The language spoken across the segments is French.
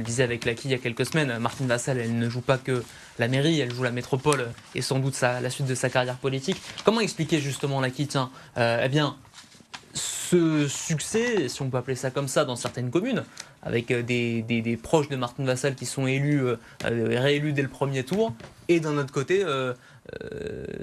le disait avec Laki il y a quelques semaines, Martine Vassal, elle ne joue pas que la mairie, elle joue la métropole et sans doute la suite de sa carrière politique. Comment expliquer justement, Laki, eh bien, ce succès, si on peut appeler ça comme ça, dans certaines communes, avec des proches de Martine Vassal qui sont réélus dès le premier tour, et d'un autre côté,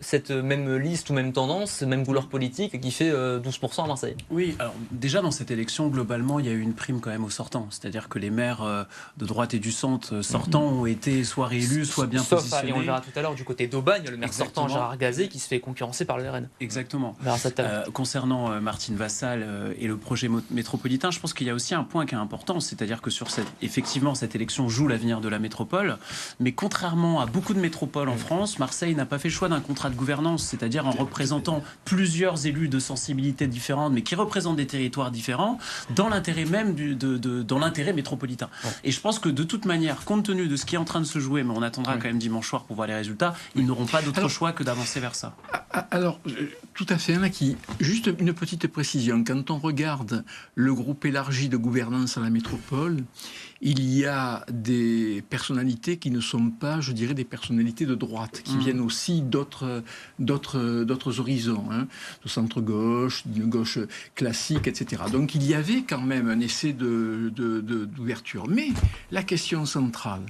cette même liste ou même tendance, même couleur politique qui fait 12% à Marseille. Oui, alors déjà dans cette élection, globalement, il y a eu une prime quand même aux sortants. C'est-à-dire que les maires de droite et du centre sortants ont été soit réélus, soit bien positionnés. Et on le verra tout à l'heure du côté d'Aubagne, le maire sortant Gérard Gazet qui se fait concurrencer par le RN. Exactement. Concernant Martine Vassal et le projet métropolitain, je pense qu'il y a aussi un point qui est important, c'est-à-dire que effectivement, cette élection joue l'avenir de la métropole, mais contrairement à beaucoup de métropoles en France, Marseille n'a pas fait le choix d'un contrat de gouvernance, c'est-à-dire en représentant plusieurs élus de sensibilités différentes, mais qui représentent des territoires différents, dans l'intérêt même dans l'intérêt métropolitain. Et je pense que de toute manière, compte tenu de ce qui est en train de se jouer, mais on attendra quand même dimanche soir pour voir les résultats, ils n'auront pas d'autre choix que d'avancer vers ça. Alors, tout à fait, Naki. Juste une petite précision. Quand on regarde le groupe élargi de gouvernance à la métropole, il y a des personnalités qui ne sont pas, je dirais, des personnalités de droite, qui viennent aussi d'autres horizons, hein, de centre-gauche, d'une gauche classique, etc. Donc il y avait quand même un essai d'ouverture. Mais la question centrale,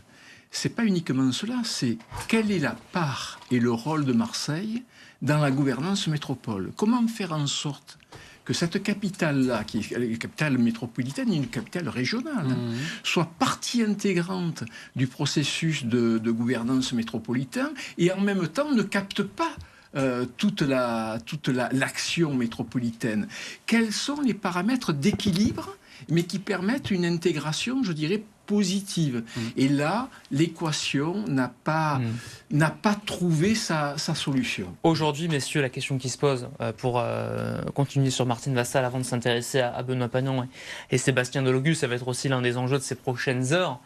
c'est pas uniquement cela, c'est quelle est la part et le rôle de Marseille dans la gouvernance métropole. Comment faire en sorte que cette capitale-là, qui est la capitale métropolitaine, une capitale régionale, soit partie intégrante du processus de gouvernance métropolitain et en même temps ne capte pas toute l'action métropolitaine. Quels sont les paramètres d'équilibre, mais qui permettent une intégration, je dirais, positive. Et là, l'équation n'a pas trouvé sa solution. Aujourd'hui, messieurs, la question qui se pose pour continuer sur Martine Vassal avant de s'intéresser à Benoît Pagnon et Sébastien Delogu, ça va être aussi l'un des enjeux de ces prochaines heures.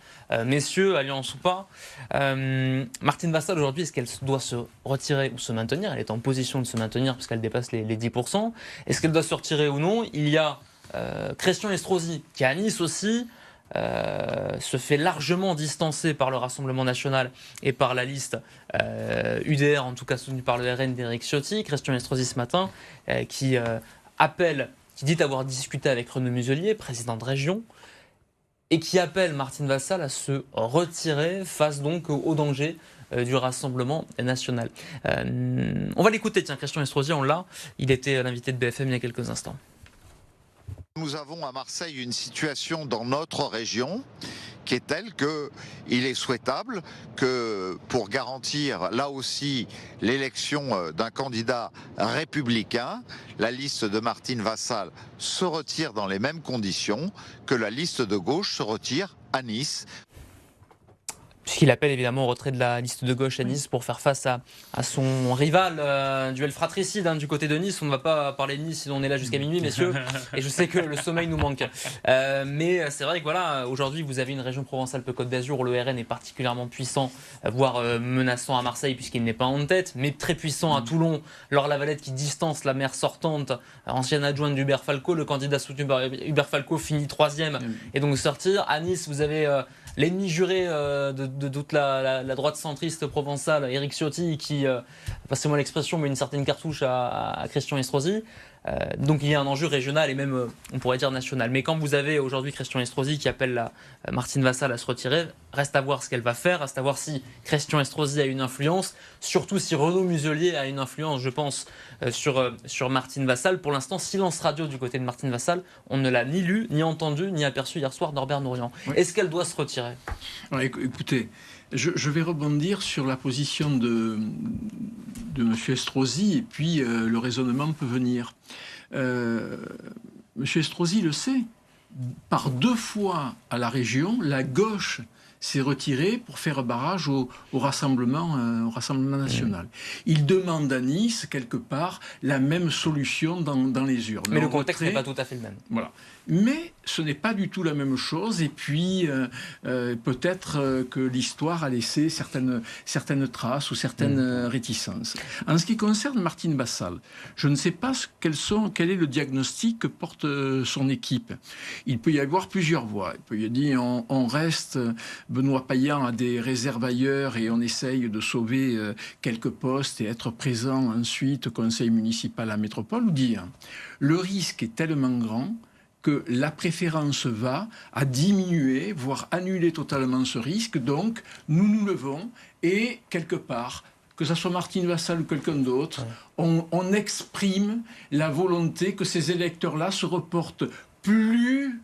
Messieurs, alliance ou pas, Martine Vassal aujourd'hui, est-ce qu'elle doit se retirer ou se maintenir? Elle est en position de se maintenir puisqu'elle dépasse les 10%. Est-ce qu'elle doit se retirer ou non? Il y a Christian Estrosi qui est à Nice aussi, se fait largement distancer par le Rassemblement national et par la liste UDR, en tout cas soutenue par le RN d'Éric Ciotti. Christian Estrosi ce matin qui dit avoir discuté avec Renaud Muselier, président de région, et qui appelle Martine Vassal à se retirer face donc au danger du Rassemblement national. On va l'écouter, tiens, Christian Estrosi, on l'a, il était l'invité de BFM il y a quelques instants. Nous avons à Marseille une situation dans notre région qui est telle qu'il est souhaitable que pour garantir là aussi l'élection d'un candidat républicain, la liste de Martine Vassal se retire dans les mêmes conditions que la liste de gauche se retire à Nice. Puisqu'il appelle évidemment au retrait de la liste de gauche à Nice pour faire face à son rival, duel fratricide du côté de Nice. On ne va pas parler de Nice sinon on est là jusqu'à minuit, messieurs. Et je sais que le sommeil nous manque. Mais c'est vrai que voilà, aujourd'hui vous avez une région Provence-Alpes-Côte d'Azur où le RN est particulièrement puissant, voire menaçant à Marseille puisqu'il n'est pas en tête, mais très puissant à Toulon. Laure Lavalette qui distance la maire sortante, ancienne adjointe d'Hubert Falco. Le candidat soutenu par Hubert Falco finit 3e et donc sortir. À Nice, vous avez l'ennemi juré de toute la droite centriste provençale, Éric Ciotti, qui, passez-moi l'expression, met une certaine cartouche à Christian Estrosi. Donc il y a un enjeu régional et même, on pourrait dire, national. Mais quand vous avez aujourd'hui Christian Estrosi qui appelle Martine Vassal à se retirer, reste à voir ce qu'elle va faire, reste à voir si Christian Estrosi a une influence, surtout si Renaud Muselier a une influence, je pense, sur Martine Vassal. Pour l'instant, silence radio du côté de Martine Vassal. On ne l'a ni lu, ni entendu, ni aperçu hier soir Norbert Nourian. Oui. Est-ce qu'elle doit se retirer? Alors, écoutez, je vais rebondir sur la position de M. Estrosi et puis le raisonnement peut venir. M. Estrosi le sait, par 2 fois à la région, la gauche s'est retiré pour faire barrage au Rassemblement national. Il demande à Nice, quelque part, la même solution dans les urnes. Mais le contexte n'est pas tout à fait le même. Voilà. Mais ce n'est pas du tout la même chose, et puis peut-être que l'histoire a laissé certaines traces ou certaines réticences. En ce qui concerne Martine Vassal, je ne sais pas quel est le diagnostic que porte son équipe. Il peut y avoir plusieurs voies. Il peut y dire on reste, Benoît Payan a des réserves ailleurs et on essaye de sauver quelques postes et être présent ensuite au conseil municipal à Métropole, ou dire le risque est tellement grand que la préférence va à diminuer, voire annuler totalement ce risque. Donc, nous levons et, quelque part, que ce soit Martine Vassal ou quelqu'un d'autre, on exprime la volonté que ces électeurs-là se reportent plus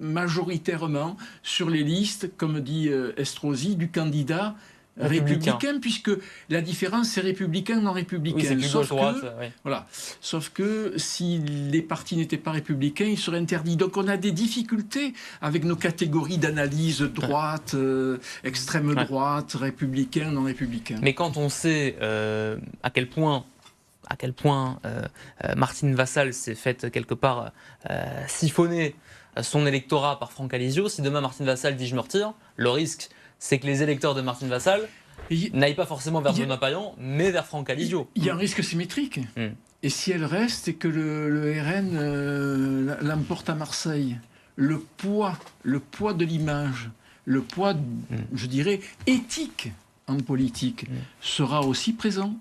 majoritairement sur les listes, comme dit Estrosi, du candidat républicain, puisque la différence, c'est républicain, non républicain. Oui, c'est plus gauche-droite. Voilà. Sauf que si les partis n'étaient pas républicains, ils seraient interdits. Donc on a des difficultés avec nos catégories d'analyse droite, extrême droite, républicain, non républicain. Mais quand on sait à quel point Martine Vassal s'est faite quelque part siphonner son électorat par Franck Alizio, si demain Martine Vassal dit je me retire, le risque c'est que les électeurs de Martine Vassal n'aillent pas forcément vers Benoît Payan, mais vers Franck Alizio. Il y a un risque symétrique. Et si elle reste et que le RN l'emporte à Marseille, le poids de l'image, le poids, je dirais, éthique en politique sera aussi présent.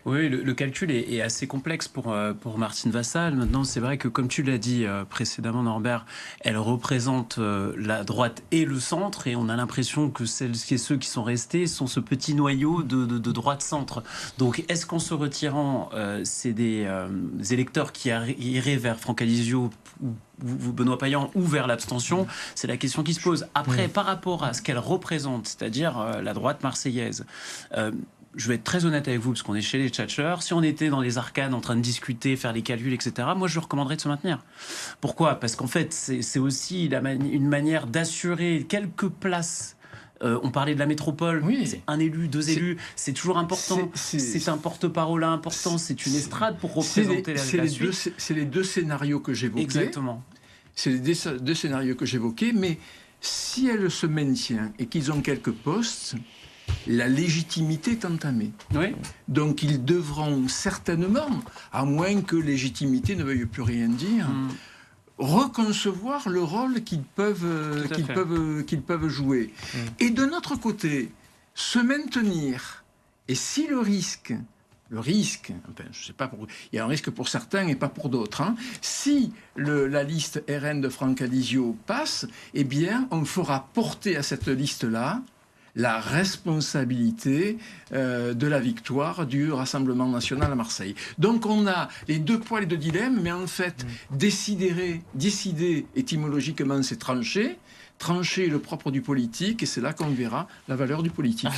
Oui, le calcul est assez complexe pour Martine Vassal. Maintenant, c'est vrai que, comme tu l'as dit précédemment, Norbert, elle représente la droite et le centre, et on a l'impression que ceux qui sont restés sont ce petit noyau de droite-centre. Donc, est-ce qu'en se retirant, c'est des électeurs qui iraient vers Franck Alizio ou Benoît Payan ou vers l'abstention? C'est la question qui se pose. Après, par rapport à ce qu'elle représente, c'est-à-dire la droite marseillaise, je vais être très honnête avec vous, parce qu'on est chez les tchatcheurs. Si on était dans les arcades en train de discuter, faire les calculs, etc., moi, je lui recommanderais de se maintenir. Pourquoi? Parce qu'en fait, c'est aussi une manière d'assurer quelques places. On parlait de la métropole, c'est un élu, deux élus, c'est toujours important. C'est un porte-parole important, c'est une estrade pour représenter la suite. C'est les deux scénarios que j'évoquais. Exactement. C'est les deux scénarios que j'évoquais, mais si elle se maintient et qu'ils ont quelques postes, la légitimité est entamée. Oui. Donc ils devront certainement, à moins que légitimité ne veuille plus rien dire, reconcevoir le rôle qu'ils peuvent jouer. Et de notre côté, se maintenir. Et si le risque, enfin, je sais pas, il y a un risque pour certains et pas pour d'autres. Si la liste RN de Franck Alizio passe, eh bien, on fera porter à cette liste-là la responsabilité de la victoire du Rassemblement national à Marseille. Donc on a les deux poids, les deux dilemmes, mais en fait, décider étymologiquement, c'est trancher. Trancher est le propre du politique, et c'est là qu'on verra la valeur du politique.